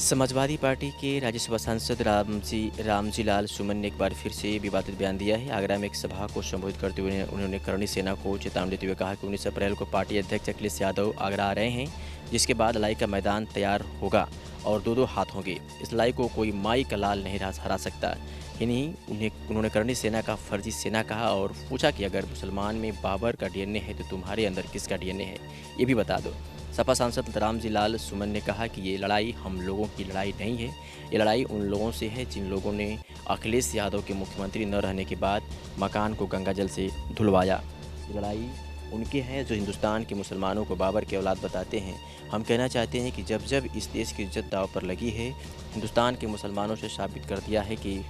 Samajwadi party के राज्यसभा सांसद रामजी लाल सुमन ने एक बार फिर से विवादित बयान दिया है। आगरा में एक सभा को संबोधित करते हुए उन्होंने करणी सेना को चेतावनी देते हुए कहा कि 19 अप्रैल को पार्टी अध्यक्ष अखिलेश यादव आगरा आ रहे हैं, जिसके बाद लड़ाई का मैदान तैयार होगा और दो दो हाथ होंगे। इस लड़ाई को कोई माई का लाल नहीं हरा सकता। ही नहीं, उन्होंने करणी सेना का फर्जी सेना कहा और पूछा कि अगर मुसलमान में बाबर का डीएनए है तो तुम्हारे अंदर किसका डीएनए है, ये भी बता दो। सपा सांसद रामजी लाल सुमन ने कहा कि ये लड़ाई हम लोगों की लड़ाई नहीं है, ये लड़ाई उन लोगों से है जिन लोगों ने अखिलेश यादव के मुख्यमंत्री न रहने के बाद मकान को गंगाजल से धुलवाया। ये लड़ाई उनके हैं जो हिंदुस्तान के मुसलमानों को बाबर के औलाद बताते हैं। हम कहना चाहते हैं कि जब जब इस देश की इज्जत दांव पर लगी है, हिंदुस्तान के मुसलमानों से साबित कर दिया है कि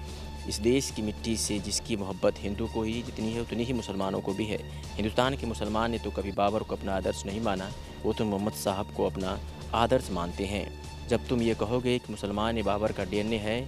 इस देश की मिट्टी से जिसकी मोहब्बत हिंदू को ही जितनी है उतनी ही मुसलमानों को भी है। हिंदुस्तान के मुसलमान ने तो कभी बाबर को अपना आदर्श नहीं माना, वो तो मोहम्मद साहब को अपना आदर्श मानते हैं। जब तुम ये कहोगे कि मुसलमान में बाबर का डीएनए है,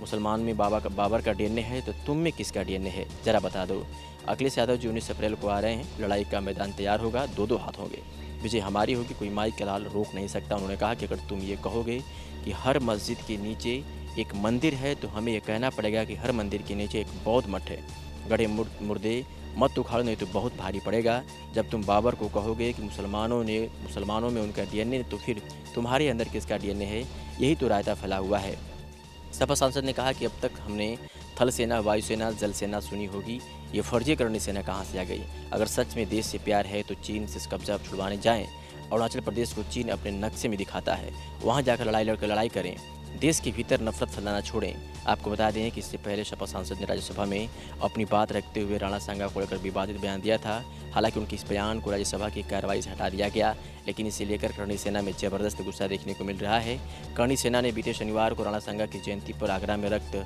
मुसलमान में बाबर का डीएनए है, तो तुम में किसका डीएनए है, ज़रा बता दो। अखिलेश यादव जी 19 अप्रैल को आ रहे हैं, लड़ाई का मैदान तैयार होगा, दो दो हाथ होंगे, विजय हमारी होगी, कोई माई का लाल रोक नहीं सकता। उन्होंने कहा कि अगर तुम ये कहोगे कि हर मस्जिद के नीचे एक मंदिर है, तो हमें यह कहना पड़ेगा कि हर मंदिर के नीचे एक बौद्ध मठ है। गड़े मुर्दे मत उखाड़ो, नहीं तो बहुत भारी पड़ेगा। जब तुम बाबर को कहोगे कि मुसलमानों में उनका डीएनए, तो फिर तुम्हारे अंदर किसका डीएनए है, यही तो रायता फैला हुआ है। सपा सांसद ने कहा कि अब तक हमने थल सेना, वायु सेना, जल सेना सुनी होगी, ये फर्जी करणी सेना कहाँ से आ गई। अगर सच में देश से प्यार है तो चीन से कब्जा छुड़वाने जाएं। अरुणाचल प्रदेश को चीन अपने नक्शे में दिखाता है, वहाँ जाकर लड़ाई करें। देश के भीतर नफरत फैलाना छोड़ें। आपको बता दें कि इससे पहले सपा सांसद ने राज्यसभा में अपनी बात रखते हुए राणा सांगा को लेकर विवादित बयान दिया था। हालांकि उनके इस बयान को राज्यसभा की कार्रवाई से हटा दिया गया, लेकिन इसे लेकर करणी सेना में जबरदस्त गुस्सा देखने को मिल रहा है। करणी सेना ने बीते शनिवार को राणा सांगा की जयंती पर आगरा में रक्त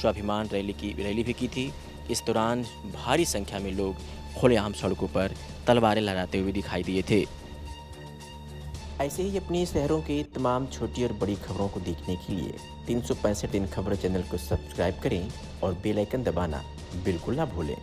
स्वाभिमान रैली भी की थी। इस दौरान भारी संख्या में लोग खुलेआम सड़कों पर तलवारें लहराते हुए दिखाई दिए थे। ऐसे ही अपने शहरों की तमाम छोटी और बड़ी खबरों को देखने के लिए 365 दिन खबर चैनल को सब्सक्राइब करें और बेल आइकन दबाना बिल्कुल ना भूलें।